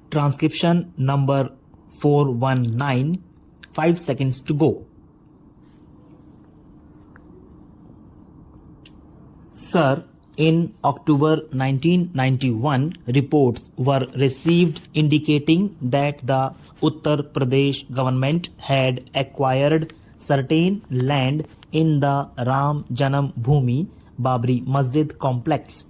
Transcription number 419. 5 seconds to go. Sir, in October 1991, reports were received indicating that the Uttar Pradesh government had acquired certain land in the Ram Janam Bhoomi Babri Masjid complex.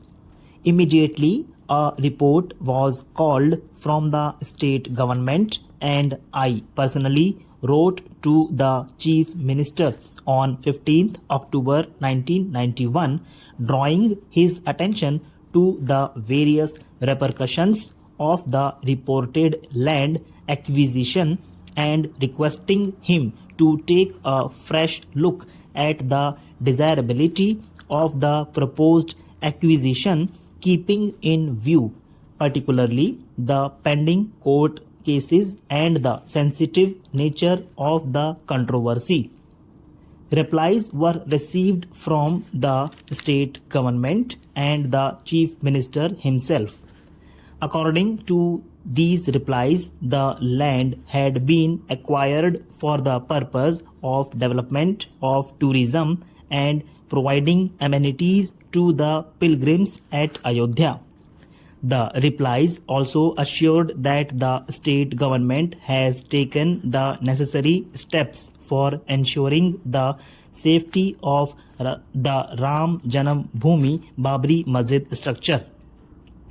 Immediately, a report was called from the state government, and I personally wrote to the Chief Minister on 15th October 1991, drawing his attention to the various repercussions of the reported land acquisition and requesting him to take a fresh look at the desirability of the proposed acquisition, keeping in view particularly the pending court cases and the sensitive nature of the controversy. Replies were received from the state government and the Chief Minister himself. According to these replies, the land had been acquired for the purpose of development of tourism and providing amenities to the pilgrims at Ayodhya. The replies also assured that the state government has taken the necessary steps for ensuring the safety of the Ram Janam Bhoomi Babri Masjid structure.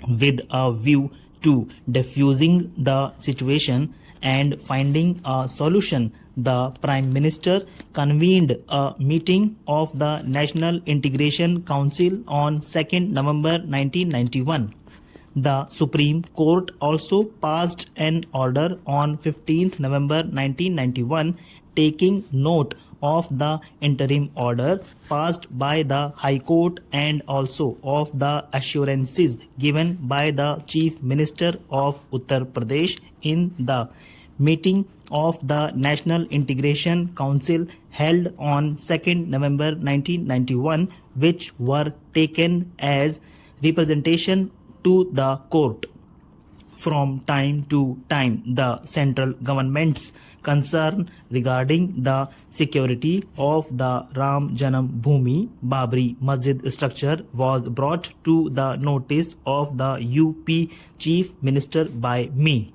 With a view to diffusing the situation and finding a solution, the Prime Minister convened a meeting of the National Integration Council on 2nd November 1991. The Supreme Court also passed an order on 15th November 1991 taking note of the interim order passed by the High Court and also of the assurances given by the Chief Minister of Uttar Pradesh in the meeting of the National Integration Council held on 2nd November 1991, which were taken as representation to the court. From time to time, the central government's concern regarding the security of the Ram Janam Bhoomi Babri Masjid structure was brought to the notice of the UP Chief Minister by me.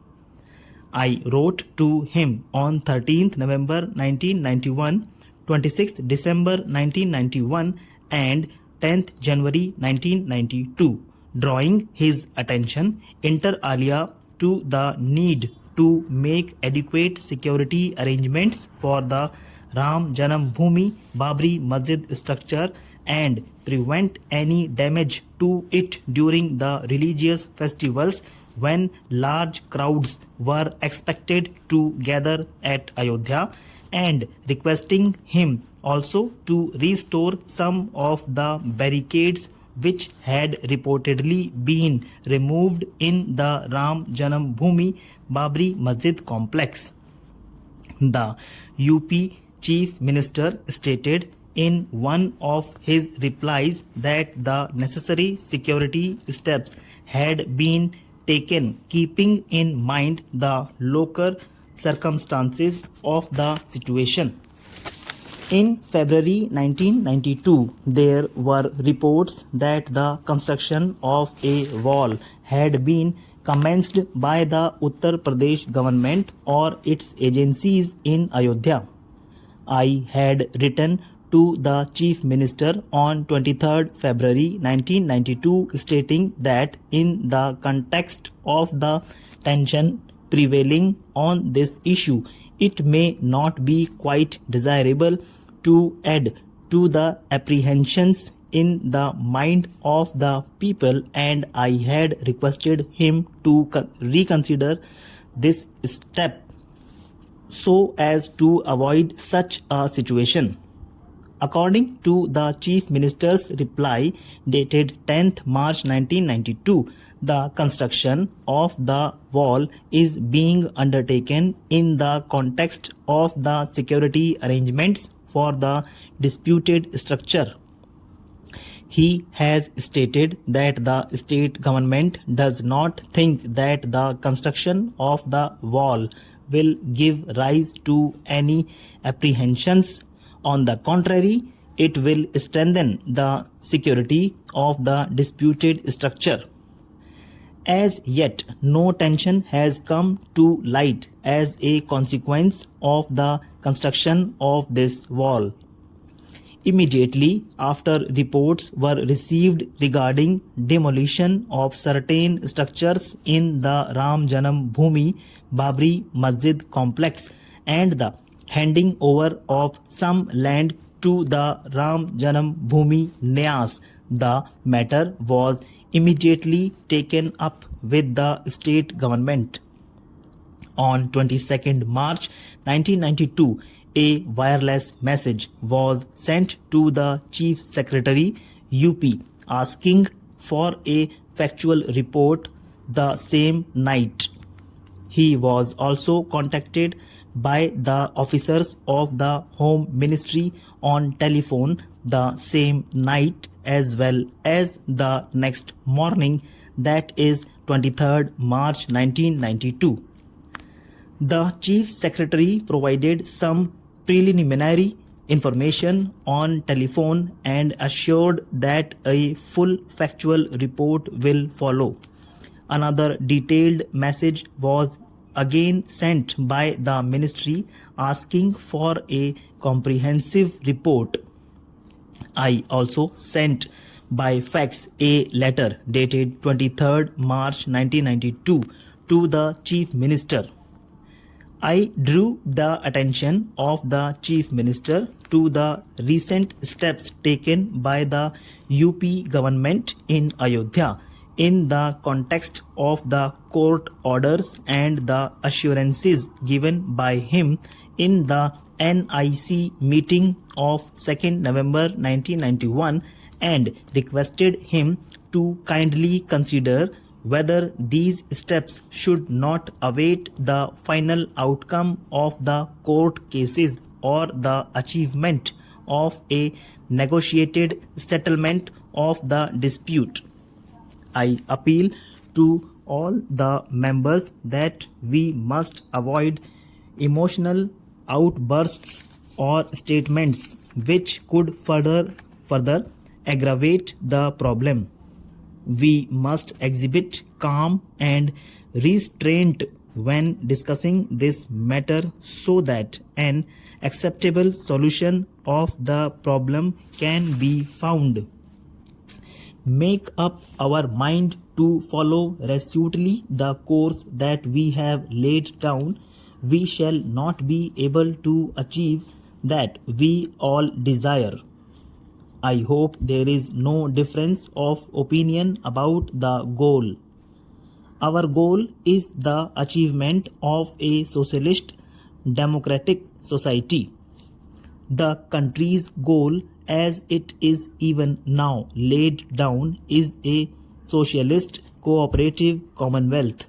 I wrote to him on 13th November 1991, 26th December 1991 and 10th January 1992. Drawing his attention inter alia to the need to make adequate security arrangements for the Ram Janam Bhoomi Babri Masjid structure and prevent any damage to it during the religious festivals when large crowds were expected to gather at Ayodhya, and requesting him also to restore some of the barricades which had reportedly been removed in the Ram Janam Bhoomi Babri Masjid complex. The UP Chief Minister stated in one of his replies that the necessary security steps had been taken keeping in mind the local circumstances of the situation. In February 1992, there were reports that the construction of a wall had been commenced by the Uttar Pradesh government or its agencies in Ayodhya. I had written to the Chief Minister on 23rd February 1992 stating that in the context of the tension prevailing on this issue, it may not be quite desirable to add to the apprehensions in the mind of the people, and I had requested him to reconsider this step so as to avoid such a situation. According to the Chief Minister's reply dated 10th March 1992, the construction of the wall is being undertaken in the context of the security arrangements for the disputed structure. He has stated that the state government does not think that the construction of the wall will give rise to any apprehensions. On the contrary, it will strengthen the security of the disputed structure. As yet, no tension has come to light as a consequence of the construction of this wall. Immediately after reports were received regarding demolition of certain structures in the Ram Janam Bhoomi Babri Masjid complex and the handing over of some land to the Ram Janam Bhoomi Nyas, the matter was immediately taken up with the state government. On 22nd March 1992, a wireless message was sent to the Chief Secretary UP asking for a factual report the same night. He was also contacted by the officers of the Home Ministry on telephone the same night as well as the next morning, that is 23rd March 1992. The Chief Secretary provided some preliminary information on telephone and assured that a full factual report will follow. Another detailed message was again sent by the ministry asking for a comprehensive report. I also sent by fax a letter dated 23rd March 1992 to the Chief Minister. I drew the attention of the Chief Minister to the recent steps taken by the UP government in Ayodhya in the context of the court orders and the assurances given by him in the NIC meeting of 2nd November 1991 and requested him to kindly consider whether these steps should not await the final outcome of the court cases or the achievement of a negotiated settlement of the dispute. I appeal to all the members that we must avoid emotional outbursts or statements which could further aggravate the problem. We must exhibit calm and restraint when discussing this matter so that an acceptable solution of the problem can be found. Make up our mind to follow resolutely the course that we have laid down. We shall not be able to achieve that we all desire. I hope there is no difference of opinion about the goal. Our goal is the achievement of a socialist democratic society. The country's goal, as it is even now laid down, is a socialist cooperative commonwealth.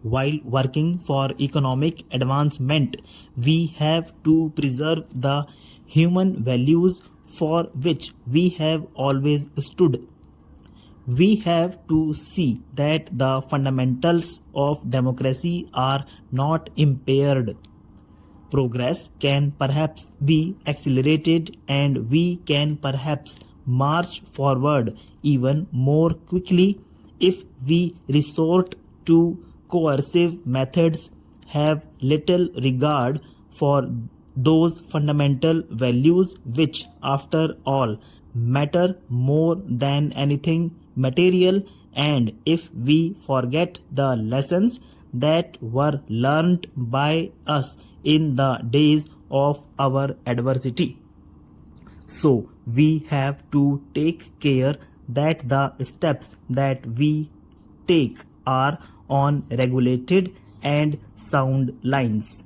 While working for economic advancement, we have to preserve the human values for which we have always stood. We have to see that the fundamentals of democracy are not impaired. Progress can perhaps be accelerated and we can perhaps march forward even more quickly if we resort to coercive methods, have little regard for those fundamental values which, after all, matter more than anything material, and if we forget the lessons that were learnt by us in the days of our adversity. So we have to take care that the steps that we take are on regulated and sound lines.